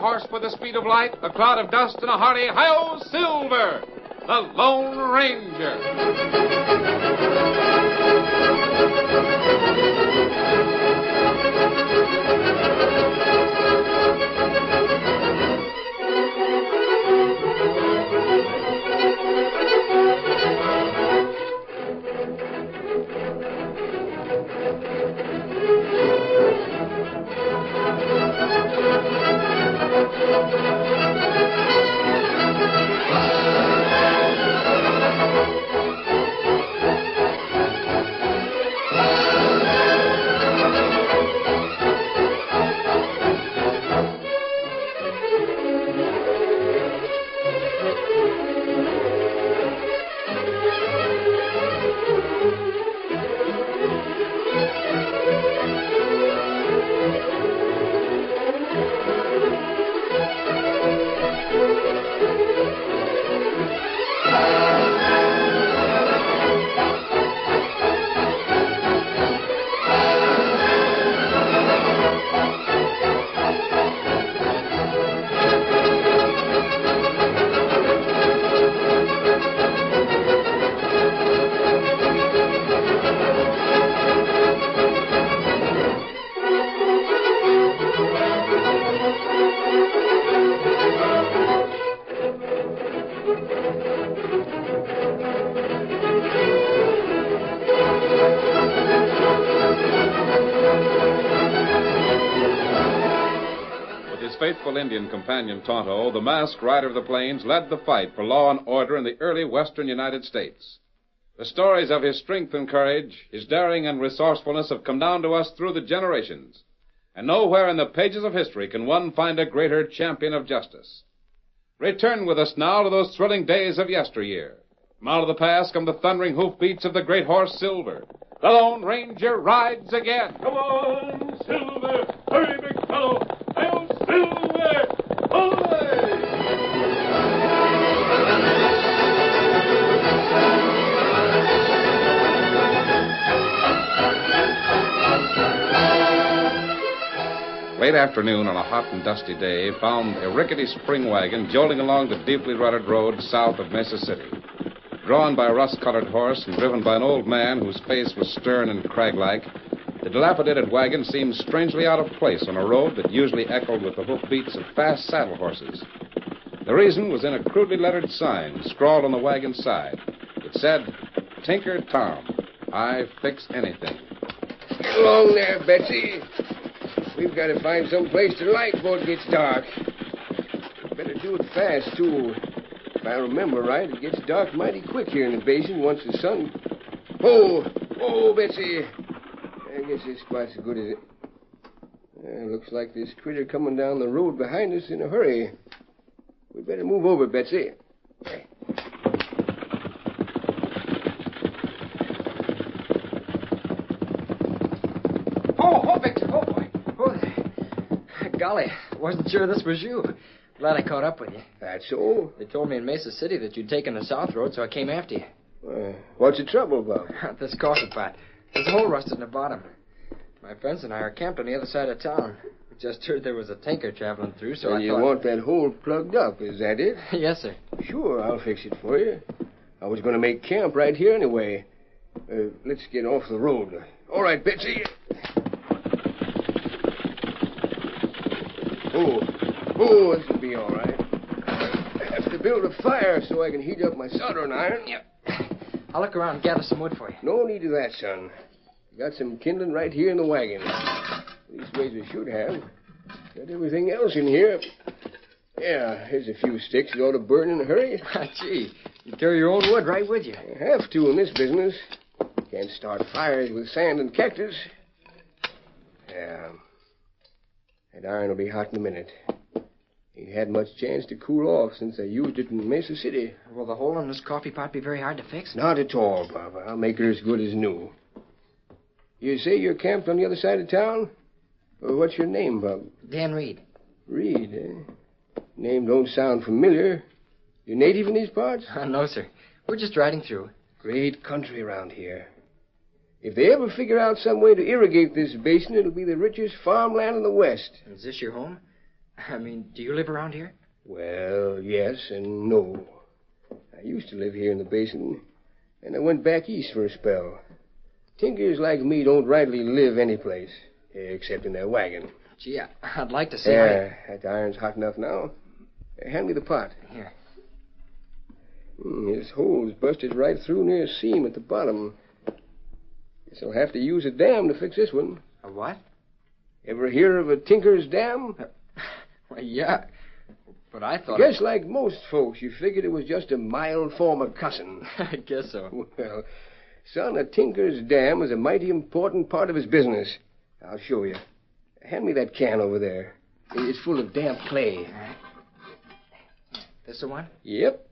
horse with the speed of light, a cloud of dust, and a hearty hi-yo Silver, the Lone Ranger. Faithful Indian companion Tonto, the masked rider of the plains, led the fight for law and order in the early western United States. The stories of his strength and courage, his daring and resourcefulness have come down to us through the generations. And nowhere in the pages of history can one find a greater champion of justice. Return with us now to those thrilling days of yesteryear. From out of the past come the thundering hoofbeats of the great horse Silver. The Lone Ranger rides again. Come on, Silver! Hurry, big fellow! Hail, Silver! Away! Late afternoon on a hot and dusty day found a rickety spring wagon jolting along the deeply rutted road south of Mesa City. Drawn by a rust-colored horse and driven by an old man whose face was stern and crag-like, the dilapidated wagon seemed strangely out of place on a road that usually echoed with the hoofbeats of fast saddle horses. The reason was in a crudely lettered sign scrawled on the wagon's side. It said, "Tinker Tom, I fix anything." Get along there, Betsy. We've got to find some place to light before it gets dark. Better do it fast, too. If I remember right, it gets dark mighty quick here in the basin once the sun... Oh, Betsy. I guess this spot's as good as it... looks like this critter coming down the road behind us in a hurry. We better move over, Betsy. Oh, Victor. Oh, boy. Oh, golly, I wasn't sure this was you. Glad I caught up with you. That's so? They told me in Mesa City that you'd taken the south road, so I came after you. What's the trouble, Bob? This coffee pot. There's a hole rusted in the bottom. My friends and I are camped on the other side of town. We just heard there was a tinker traveling through, so I thought... you want that hole plugged up, is that it? Yes, sir. Sure, I'll fix it for you. I was going to make camp right here anyway. Let's get off the road. All right, Betsy. Oh, this will be all right. I have to build a fire so I can heat up my soldering iron. Yep. I'll look around and gather some wood for you. No need of that, son. Got some kindling right here in the wagon. Leastways we should have. Got everything else in here. Yeah, here's a few sticks that ought to burn in a hurry. Gee, you carry your own wood right with you. I have to in this business. Can't start fires with sand and cactus. Yeah. That iron will be hot in a minute. Ain't had much chance to cool off since I used it in Mesa City. Will the hole in this coffee pot be very hard to fix? Not at all, Papa. I'll make her as good as new. You say you're camped on the other side of town? Well, what's your name, Bob? Dan Reed. Reed, eh? Name don't sound familiar. You native in these parts? No, sir. We're just riding through. Great country around here. If they ever figure out some way to irrigate this basin, it'll be the richest farmland in the West. Is this your home? I mean, do you live around here? Well, yes and no. I used to live here in the basin, and I went back east for a spell. Tinkers like me don't rightly live any place, except in their wagon. Gee, I'd like to see how that iron's hot enough now. Hand me the pot. Here. His hole's busted right through near a seam at the bottom. Guess I'll have to use a dam to fix this one. A what? Ever hear of a tinker's dam? Well, yeah. But I thought... Guess like most folks, you figured it was just a mild form of cussing. I guess so. Well, son, a tinker's dam is a mighty important part of his business. I'll show you. Hand me that can over there. It's full of damp clay. All right. This the one? Yep.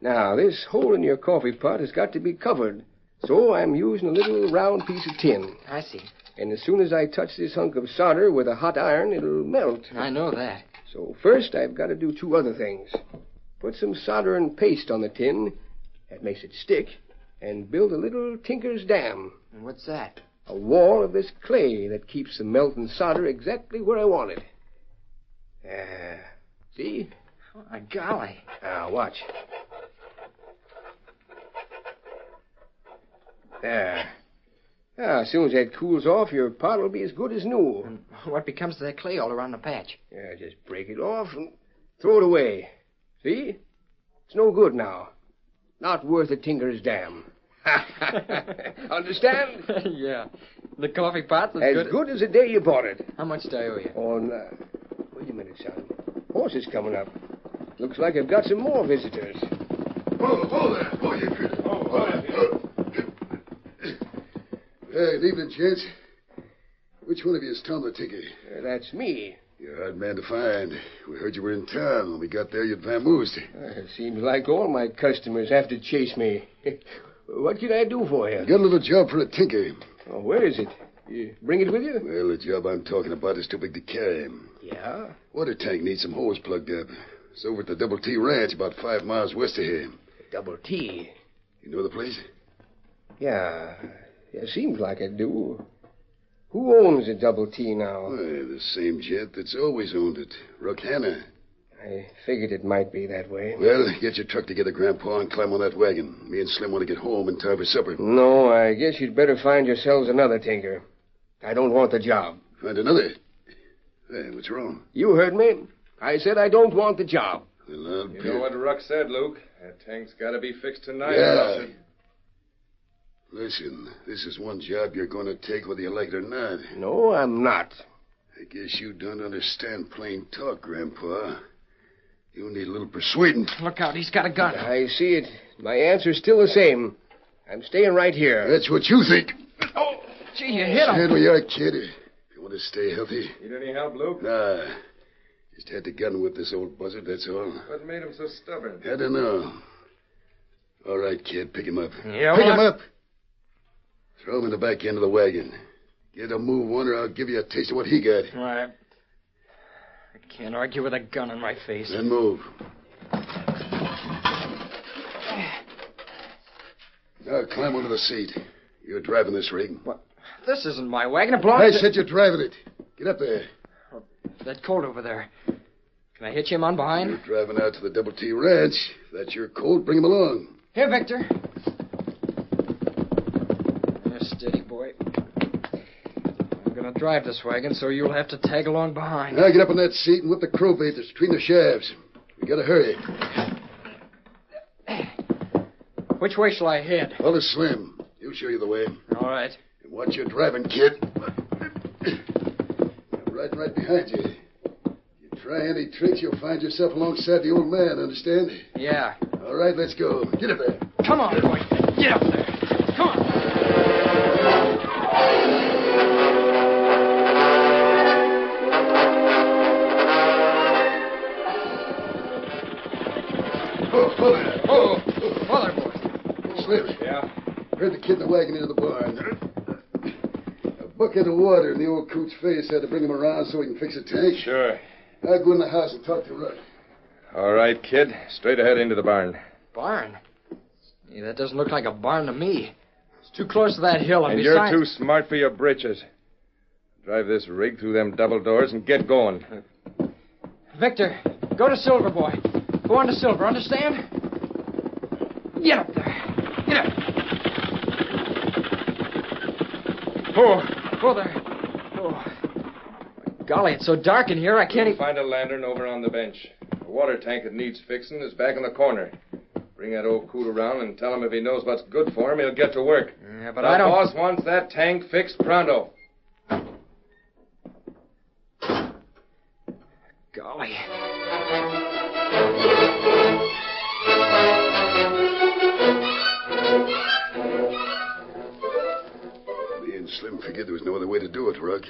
Now, this hole in your coffee pot has got to be covered, so I'm using a little round piece of tin. I see. And as soon as I touch this hunk of solder with a hot iron, it'll melt. I know that. So first, I've got to do two other things. Put some soldering paste on the tin. That makes it stick. And build a little tinker's dam. And what's that? A wall of this clay that keeps the melting solder exactly where I want it. See? Oh, my golly. Now, watch. There. Now, as soon as that cools off, your pot will be as good as new. And what becomes of that clay all around the patch? Yeah, just break it off and throw it away. See? It's no good now. Not worth a tinker's dam. Understand? Yeah. The coffee pot's as good as the day you bought it. How much do I owe you? Oh, no. Wait a minute, son. Horse is coming up. Looks like I've got some more visitors. Oh, there. Oh, you critter. Good evening, gents. Which one of you is Tom the Tinker? That's me. You're a hard man to find. We heard you were in town. When we got there, you'd vamoosed. It seems like all my customers have to chase me. What can I do for you? Got a little job for a tinker. Oh, where is it? You bring it with you? Well, the job I'm talking about is too big to carry. Yeah? Water tank needs some hose plugged up. It's over at the Double T Ranch, about 5 miles west of here. Double T? You know the place? Yeah, seems like I do. Who owns the Double T now? Well, the same gent that's always owned it, Ruck Hanna. I figured it might be that way. Well, get your truck together, Grandpa, and climb on that wagon. Me and Slim want to get home in time for supper. No, I guess you'd better find yourselves another tinker. I don't want the job. Find another? Hey, what's wrong? You heard me. I said I don't want the job. Well, You know what Ruck said, Luke? That tank's got to be fixed tonight. Yeah. Listen, this is one job you're going to take whether you like it or not. No, I'm not. I guess you don't understand plain talk, Grandpa. You'll need a little persuading. Look out, he's got a gun. I see it. My answer's still the same. I'm staying right here. That's what you think. Oh, gee, you hit him. Stand where you are, kid. If you want to stay healthy. Need any help, Luke? Nah. Just had to gun with this old buzzard, that's all. What made him so stubborn? I don't know. All right, kid, pick him up. Yeah, pick him up. Throw him in the back end of the wagon. Get a move on, or I'll give you a taste of what he got. All right. I can't argue with a gun in my face. Then move. Now climb onto the seat. You're driving this rig. What? This isn't my wagon. It belongs I said you're driving it. Get up there. That colt over there. Can I hitch him on behind? You're driving out to the Double T Ranch. If that's your colt, bring him along. Here, Victor. There, steady, boy. I'm going to drive this wagon, so you'll have to tag along behind. Now get up on that seat and whip the crowbait that's between the shafts. We got to hurry. Which way shall I head? Follow Slim. He'll show you the way. All right. And watch your driving, kid. I'm right behind you. You try any tricks, you'll find yourself alongside the old man, understand? Yeah. All right, let's go. Get up there. Come on, boy. Get up there. Come on. Oh, there. Oh, there, boy. Slim. Yeah? Heard the kid in the wagon into the barn. A bucket of water in the old coot's face. Had to bring him around so we can fix the tank. Sure. I'll go in the house and talk to Ruck. All right, kid. Straight ahead into the barn. Barn? Yeah, that doesn't look like a barn to me. It's too close to that hill, and And besides... you're too smart for your britches. Drive this rig through them double doors and get going. Victor, go to Silver, boy. Go on to Silver, understand? Get up there. Get up. Oh, there. Oh. Golly, it's so dark in here, I can't even... Find a lantern over on the bench. The water tank that needs fixing is back in the corner. Bring that old coot around and tell him if he knows what's good for him, he'll get to work. Yeah, but the I don't... boss wants that tank fixed pronto. Golly. Me and Slim figured there was no other way to do it, Ruck.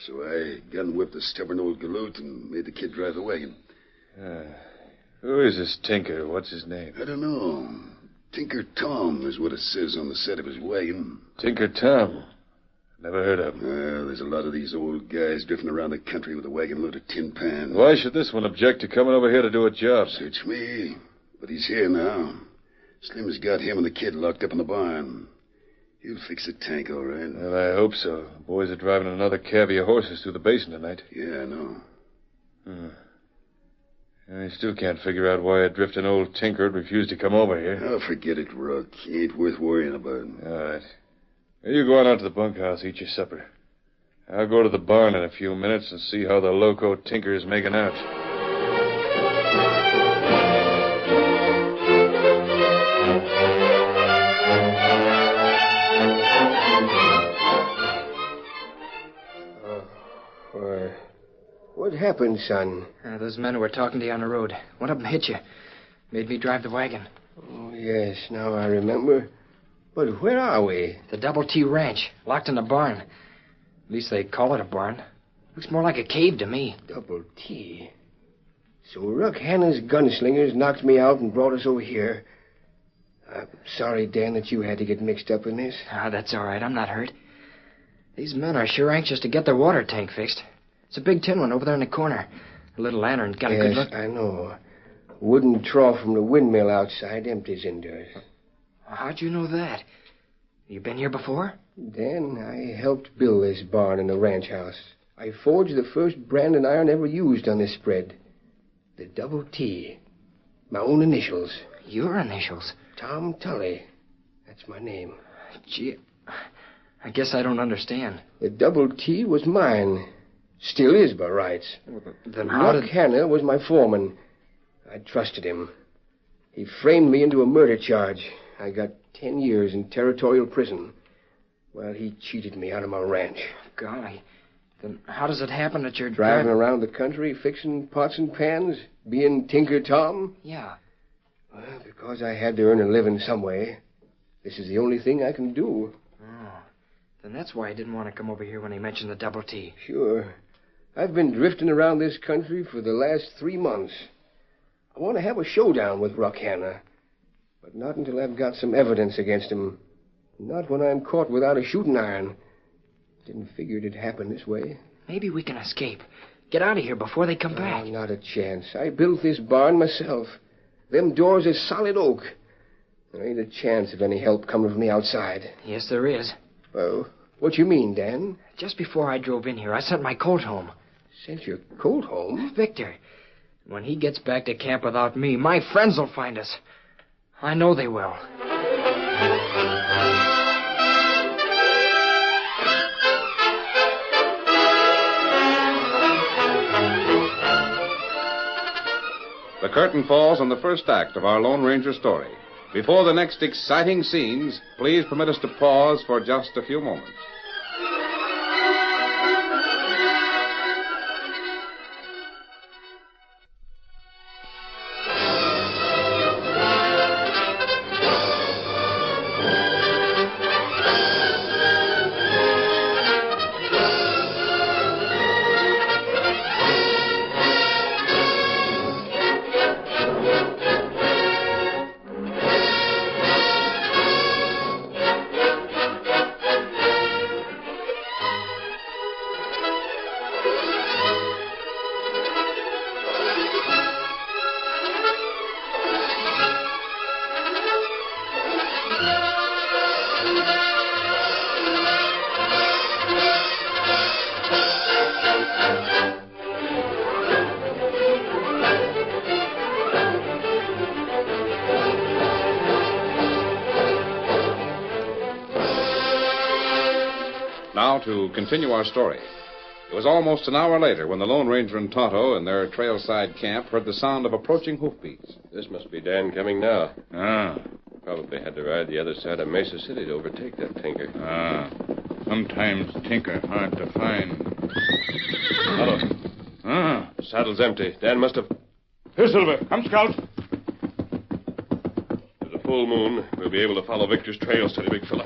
So I gun-whipped the stubborn old galoot and made the kid drive the wagon. Who is this tinker? What's his name? I don't know. Tinker Tom is what it says on the side of his wagon. Tinker Tom. Never heard of him. Well, there's a lot of these old guys drifting around the country with a wagon load of tin pans. Why should this one object to coming over here to do a job? Search me. But he's here now. Slim's got him and the kid locked up in the barn. He'll fix the tank, all right. Well, I hope so. The boys are driving another cavy of horses through the basin tonight. Yeah, I know. I still can't figure out why a drifting old tinker would refuse to come over here. Oh, forget it, Ruck. He ain't worth worrying about. All right. Well, you go on out to the bunkhouse, eat your supper. I'll go to the barn in a few minutes and see how the loco tinker is making out. What happened, son? Those men who were talking to you on the road. One of them hit you. Made me drive the wagon. Oh, yes, now I remember. But where are we? The Double T Ranch, locked in a barn. At least they call it a barn. Looks more like a cave to me. Double T? So Ruck Hanna's gunslingers knocked me out and brought us over here. I'm sorry, Dan, that you had to get mixed up in this. That's all right. I'm not hurt. These men are sure anxious to get their water tank fixed. It's a big tin one over there in the corner. A little lantern's got a good look. Yes, I know. Wooden trough from the windmill outside empties indoors. How'd you know that? You been here before? Dan, I helped build this barn in the ranch house. I forged the first branding iron ever used on this spread. The Double T. My own initials. Your initials? Tom Tully. That's my name. Gee, I guess I don't understand. The Double T was mine. Still is, by rights. Then how Ruck Hanna was my foreman. I trusted him. He framed me into a murder charge. I got 10 years in territorial prison. Well, he cheated me out of my ranch. Golly. Then how does it happen that you're driving around the country fixing pots and pans? Being Tinker Tom? Yeah. Well, because I had to earn a living some way. This is the only thing I can do. Oh. Then that's why I didn't want to come over here when he mentioned the Double T. Sure. I've been drifting around this country for the last 3 months. I want to have a showdown with Ruck Hanna. But not until I've got some evidence against him. Not when I'm caught without a shooting iron. Didn't figure it'd happen this way. Maybe we can escape. Get out of here before they come back. Not a chance. I built this barn myself. Them doors are solid oak. There ain't a chance of any help coming from the outside. Yes, there is. Well, what you mean, Dan? Just before I drove in here, I sent my colt home. Sent your colt home? Victor, when he gets back to camp without me, my friends will find us. I know they will. The curtain falls on the first act of our Lone Ranger story. Before the next exciting scenes, please permit us to pause for just a few moments. Now to continue our story. It was almost an hour later when the Lone Ranger and Tonto in their trailside camp heard the sound of approaching hoofbeats. This must be Dan coming now. Ah. Probably had to ride the other side of Mesa City to overtake that tinker. Ah. Sometimes tinker hard to find. Hello. Ah. Saddle's empty. Dan must have... Here, Silver. Come, Scout. There's a full moon. We'll be able to follow Victor's trail, steady, big fella.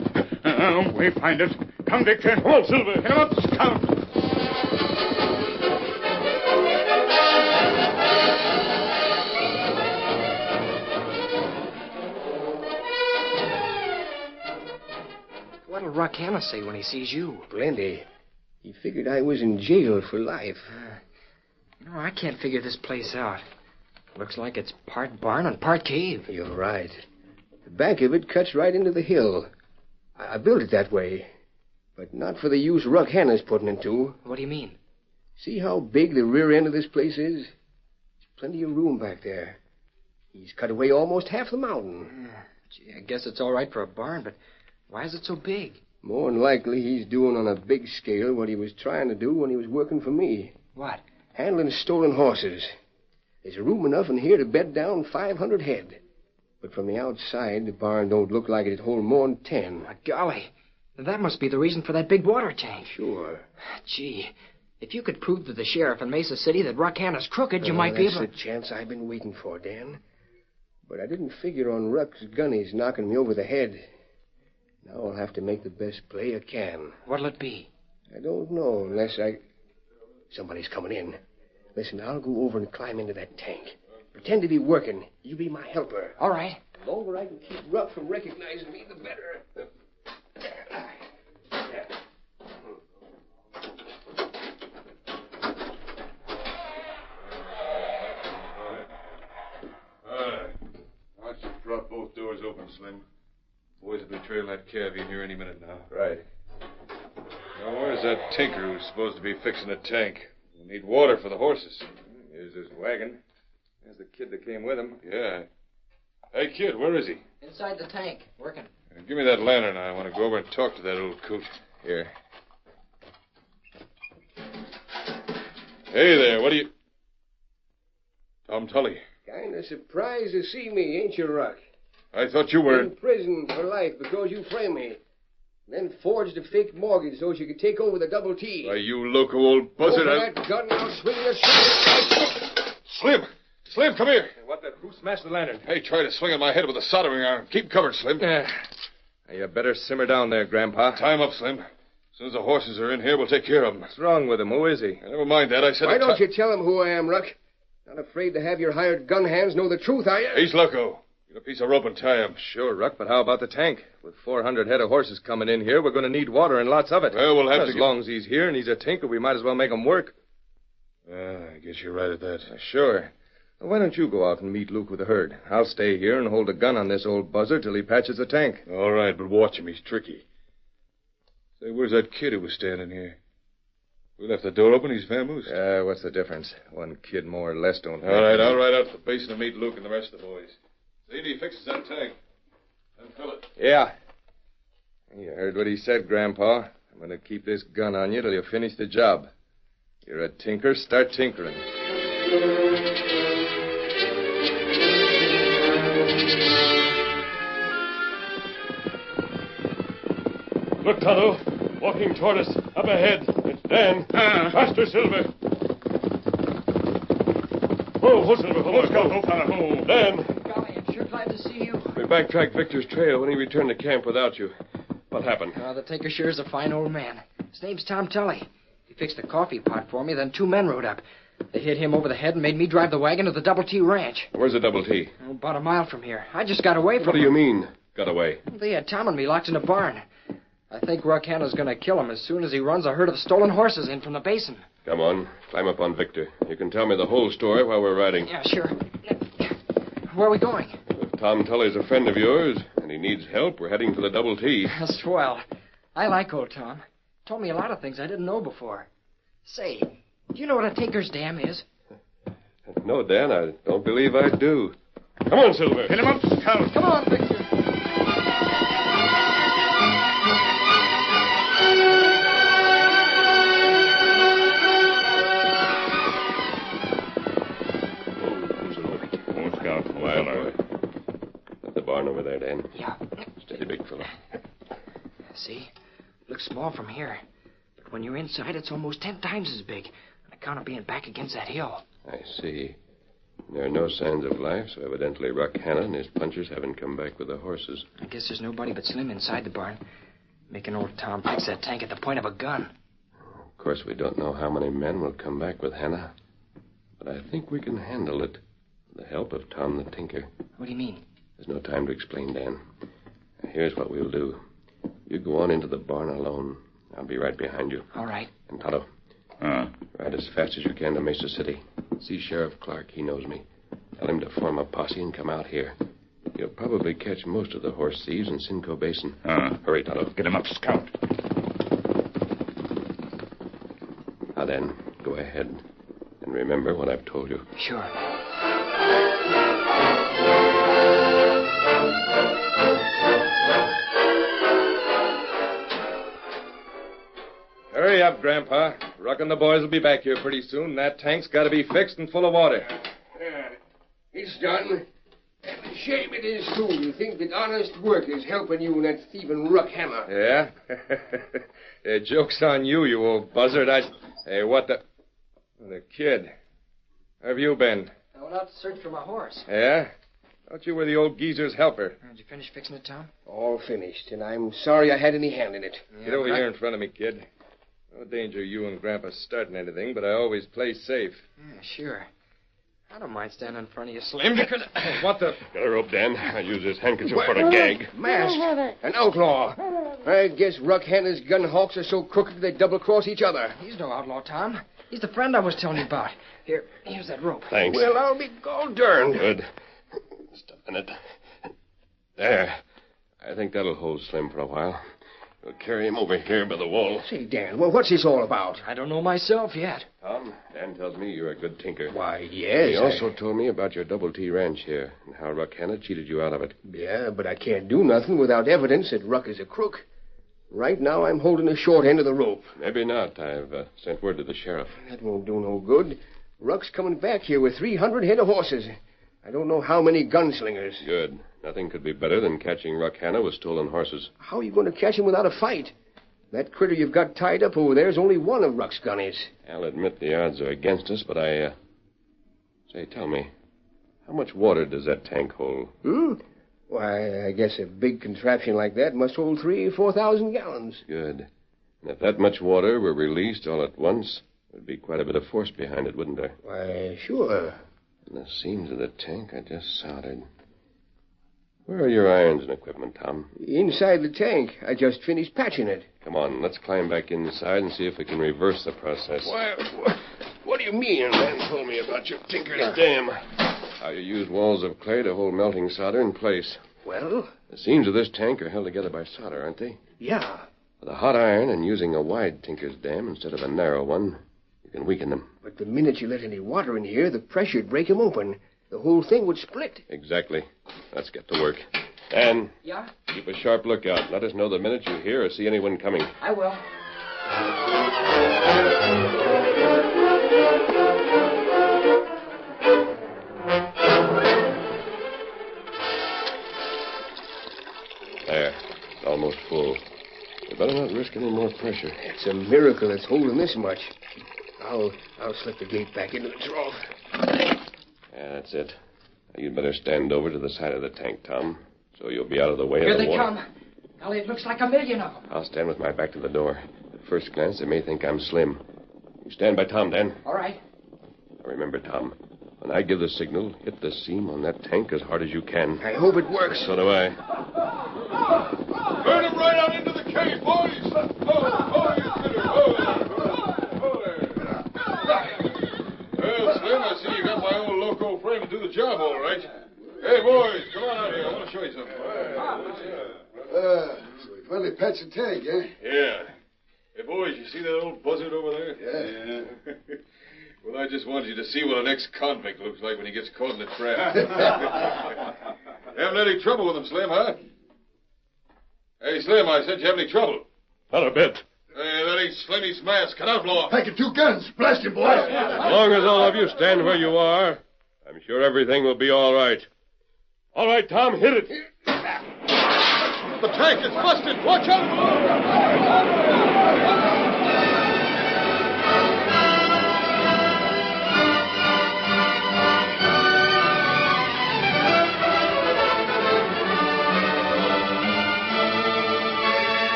We find it. Come, Victor. Come on, Silver. Hit him up, Scout. What'll Rock Hanna say when he sees you? Plenty. He figured I was in jail for life. I can't figure this place out. Looks like it's part barn and part cave. You're right. The back of it cuts right into the hill. I built it that way. But not for the use Ruck Hanna's putting it to. What do you mean? See how big the rear end of this place is? There's plenty of room back there. He's cut away almost half the mountain. Gee, I guess it's all right for a barn, but why is it so big? More than likely, he's doing on a big scale what he was trying to do when he was working for me. What? Handling stolen horses. There's room enough in here to bed down 500 head. But from the outside, the barn don't look like it'd hold more than 10. Oh, golly. That must be the reason for that big water tank. Sure. Gee, if you could prove to the sheriff in Mesa City that Ruck Hanna's crooked, you might be able to... That's the chance I've been waiting for, Dan. But I didn't figure on Ruck's gunnies knocking me over the head. Now I'll have to make the best play I can. What'll it be? I don't know unless I... Somebody's coming in. Listen, I'll go over and climb into that tank. Pretend to be working. You be my helper. All right. The longer I can keep Ruck from recognizing me, the better. I should drop both doors open, Slim. Boys will be trailing that calf in here any minute now. Right. Now, where's that tinker who's supposed to be fixing the tank? We'll need water for the horses. Here's his wagon. There's the kid that came with him. Yeah. Hey, kid, where is he? Inside the tank, working. Give me that lantern. I want to go over and talk to that old coot. Here. Hey there, what are you... Tom Tully. Kind of surprised to see me, ain't you, Ruck? I thought you were... In prison for life because you framed me. Then forged a fake mortgage so you could take over the Double T. Why, you loco old buzzard. Open that gun and I'll swing your sword. Slim! Slim, come here. Hey, who smashed the lantern? Hey, try to swing at my head with a soldering iron. Keep covered, Slim. You better simmer down there, Grandpa. Time up, Slim. As soon as the horses are in here, we'll take care of them. What's wrong with him? Who is he? Never mind that. I said... Why don't you tell him who I am, Ruck? Not afraid to have your hired gun hands know the truth, are you? He's loco. Get a piece of rope and tie him. Sure, Ruck, but how about the tank? With 400 head of horses coming in here, we're going to need water and lots of it. Well, we'll have as to... As long as he's here and he's a tinker, we might as well make him work. I guess you're right at that. Sure. Well, why don't you go out and meet Luke with the herd? I'll stay here and hold a gun on this old buzzard till he patches the tank. All right, but watch him. He's tricky. Say, where's that kid who was standing here? We left the door open. He's vamoosed. What's the difference? One kid more or less don't... All right, I'll ride out to the basin to meet Luke and the rest of the boys. See if he fixes that tank. Then fill it. Yeah. You heard what he said, Grandpa. I'm going to keep this gun on you till you finish the job. You're a tinker, start tinkering. Look, Tonto. Walking toward us. Up ahead. It's Dan. Faster, Silver. Whoa, Silver. Whoa, Scout. Dan. Golly, I'm sure glad to see you. We backtracked Victor's trail when he returned to camp without you. What happened? The tinker sure is a fine old man. His name's Tom Tully. He fixed the coffee pot for me, then 2 men rode up. They hit him over the head and made me drive the wagon to the Double T Ranch. Where's the Double T? About a mile from here. I just got away from What do you mean, got away? They had Tom and me locked in a barn. I think Ruck Hanna's going to kill him as soon as he runs a herd of stolen horses in from the basin. Come on, climb up on Victor. You can tell me the whole story while we're riding. Yeah, sure. Where are we going? If Tom Tully's a friend of yours and he needs help, we're heading for the Double T. Swell. I like old Tom. Told me a lot of things I didn't know before. Say, do you know what a tinker's dam is? No, Dan, I don't believe I do. Come on, Silver. Hit him up, Scout. Come on, Victor. small from here. But when you're inside, it's almost 10 times as big, on account of being back against that hill. I see. There are no signs of life, so evidently Ruck Hanna and his punchers haven't come back with the horses. I guess there's nobody but Slim inside the barn, making old Tom fix that tank at the point of a gun. Of course, we don't know how many men will come back with Hanna, but I think we can handle it with the help of Tom the Tinker. What do you mean? There's no time to explain, Dan. Here's what we'll do. You go on into the barn alone. I'll be right behind you. All right. And Tonto, ride as fast as you can to Mesa City. See Sheriff Clark. He knows me. Tell him to form a posse and come out here. You'll probably catch most of the horse thieves in Simcoe Basin. Hurry, Tonto. Get him up, Scout. Now then, go ahead. And remember what I've told you. Sure. Hurry up, Grandpa. Ruck and the boys will be back here pretty soon. That tank's got to be fixed and full of water. It's done. And a shame it is, too. You think that honest work is helping you in that thieving Ruck Hanna. Yeah? Hey, joke's on you, you old buzzard. Hey, what the... The kid. Where have you been? I went out to search for my horse. Yeah? Thought you were the old geezer's helper. Did you finish fixing it, Tom? All finished, and I'm sorry I had any hand in it. Get over here in front of me, kid. No danger you and Grandpa starting anything, but I always play safe. Yeah, sure. I don't mind standing in front of you, Slim, because... What the... Got a rope, Dan. I'll use this handkerchief for a gag. Masked. An outlaw. I guess Ruck Hanna's gun hawks are so crooked they double-cross each other. He's no outlaw, Tom. He's the friend I was telling you about. Here's that rope. Thanks. Well, I'll be gall-darned. Good. Stuff in it. There. I think that'll hold Slim for a while. We'll carry him over here by the wall. Say, Dan, well, what's this all about? I don't know myself yet. Tom, Dan tells me you're a good tinker. Why, yes. He also told me about your Double T ranch here and how Ruck Hanna cheated you out of it. Yeah, but I can't do nothing without evidence that Ruck is a crook. Right now, I'm holding the short end of the rope. Maybe not. I've sent word to the sheriff. That won't do no good. Ruck's coming back here with 300 head of horses. I don't know how many gunslingers. Good. Nothing could be better than catching Ruck Hanna with stolen horses. How are you going to catch him without a fight? That critter you've got tied up over there is only one of Ruck's gunnies. I'll admit the odds are against us, but Say, tell me, how much water does that tank hold? Why, I guess a big contraption like that must hold 3,000 or 4,000 gallons. Good. And if that much water were released all at once, there'd be quite a bit of force behind it, wouldn't there? Why, sure. And the seams of the tank I just soldered. Where are your irons and equipment, Tom? Inside the tank. I just finished patching it. Come on, let's climb back inside and see if we can reverse the process. Why, what do you mean? Dan told me about your tinker's dam. How you use walls of clay to hold melting solder in place. Well? The seams of this tank are held together by solder, aren't they? Yeah. With a hot iron and using a wide tinker's dam instead of a narrow one, you can weaken them. But the minute you let any water in here, the pressure'd break them open. The whole thing would split. Exactly. Let's get to work. Dan. Yeah? Keep a sharp lookout. Let us know the minute you hear or see anyone coming. I will. There. It's almost full. We better not risk any more pressure. It's a miracle it's holding this much. I'll slip the gate back into the trough. Yeah, that's it. Now, you'd better stand over to the side of the tank, Tom, so you'll be out of the way Here of the they water. come. Golly, it looks like a million of them. I'll stand with my back to the door. At first glance, they may think I'm Slim. You stand by Tom, Dan. All right. Now, remember, Tom, when I give the signal, hit the seam on that tank as hard as you can. I hope it works. So do I. Burn him right out into the cave, boys! You critter! Well, Slim, I see you got my old loco frame to do the job all right. Hey, boys, come on out here. I want to show you something. So we finally patched the tank, eh? Yeah. Hey, boys, you see that old buzzard over there? Yeah. Well, I just wanted you to see what an ex-convict looks like when he gets caught in a trap. Haven't any trouble with him, Slim, huh? Hey, Slim, I said you have any trouble. Not a bit. Hey, that ain't Slimy's mask. Cut out, blow off. Pack of 2 guns. Blast him, boys. As long as all of you stand where you are, I'm sure everything will be all right. All right, Tom, hit it. The tank is busted. Watch out, below.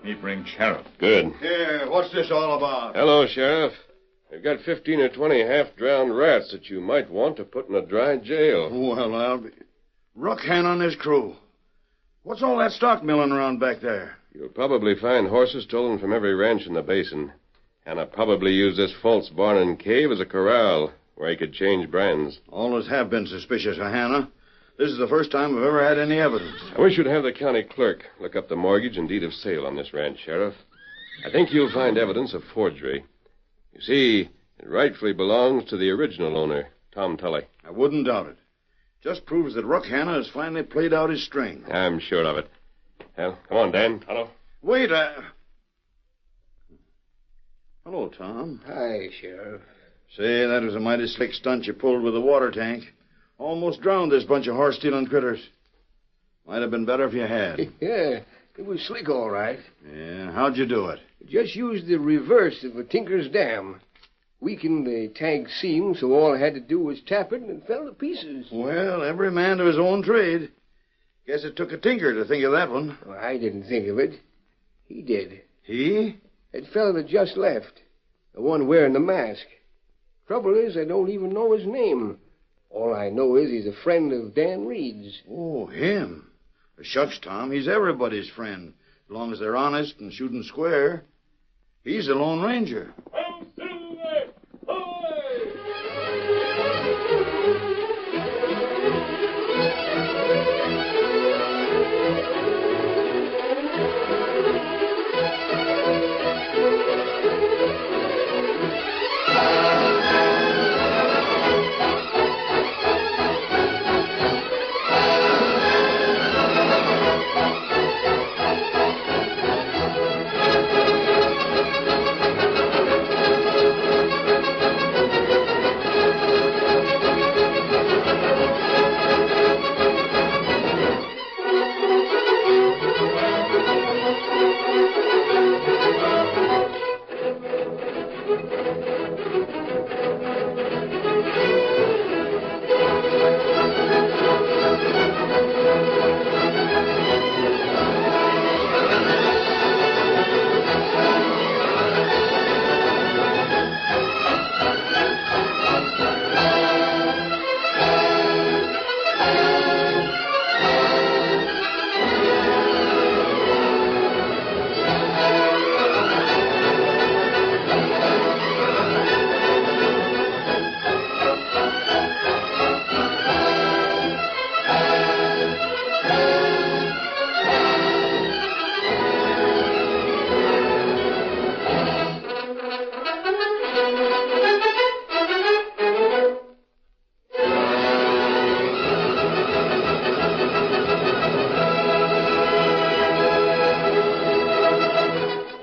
Me bring sheriff. Good. Here, what's this all about? Hello, Sheriff. We've got 15 or 20 half-drowned rats that you might want to put in a dry jail. Well, I'll be... Ruckhan on his crew. What's all that stock milling around back there? You'll probably find horses stolen from every ranch in the basin. Hannah probably used this false barn and cave as a corral where he could change brands. Always have been suspicious of Hannah. This is the first time I've ever had any evidence. I wish you'd have the county clerk look up the mortgage and deed of sale on this ranch, Sheriff. I think you'll find evidence of forgery. You see, it rightfully belongs to the original owner, Tom Tully. I wouldn't doubt it. Just proves that Ruck Hannah has finally played out his string. I'm sure of it. Well, come on, Dan. Tonto. Wait, Hello, Tom. Hi, Sheriff. Say, that was a mighty slick stunt you pulled with the water tank. Almost drowned this bunch of horse-stealing critters. Might have been better if you had. Yeah, it was slick, all right. Yeah, how'd you do it? Just used the reverse of a tinker's dam. Weakened the tank seam, so all I had to do was tap it, and it fell to pieces. Well, every man to his own trade. Guess it took a tinker to think of that one. Well, I didn't think of it. He did. He? That fellow that just left. The one wearing the mask. Trouble is, I don't even know his name. All I know is he's a friend of Dan Reed's. Oh, him. Shucks, Tom, he's everybody's friend, as long as they're honest and shooting square. He's the Lone Ranger.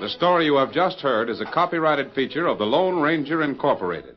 The story you have just heard is a copyrighted feature of the Lone Ranger Incorporated.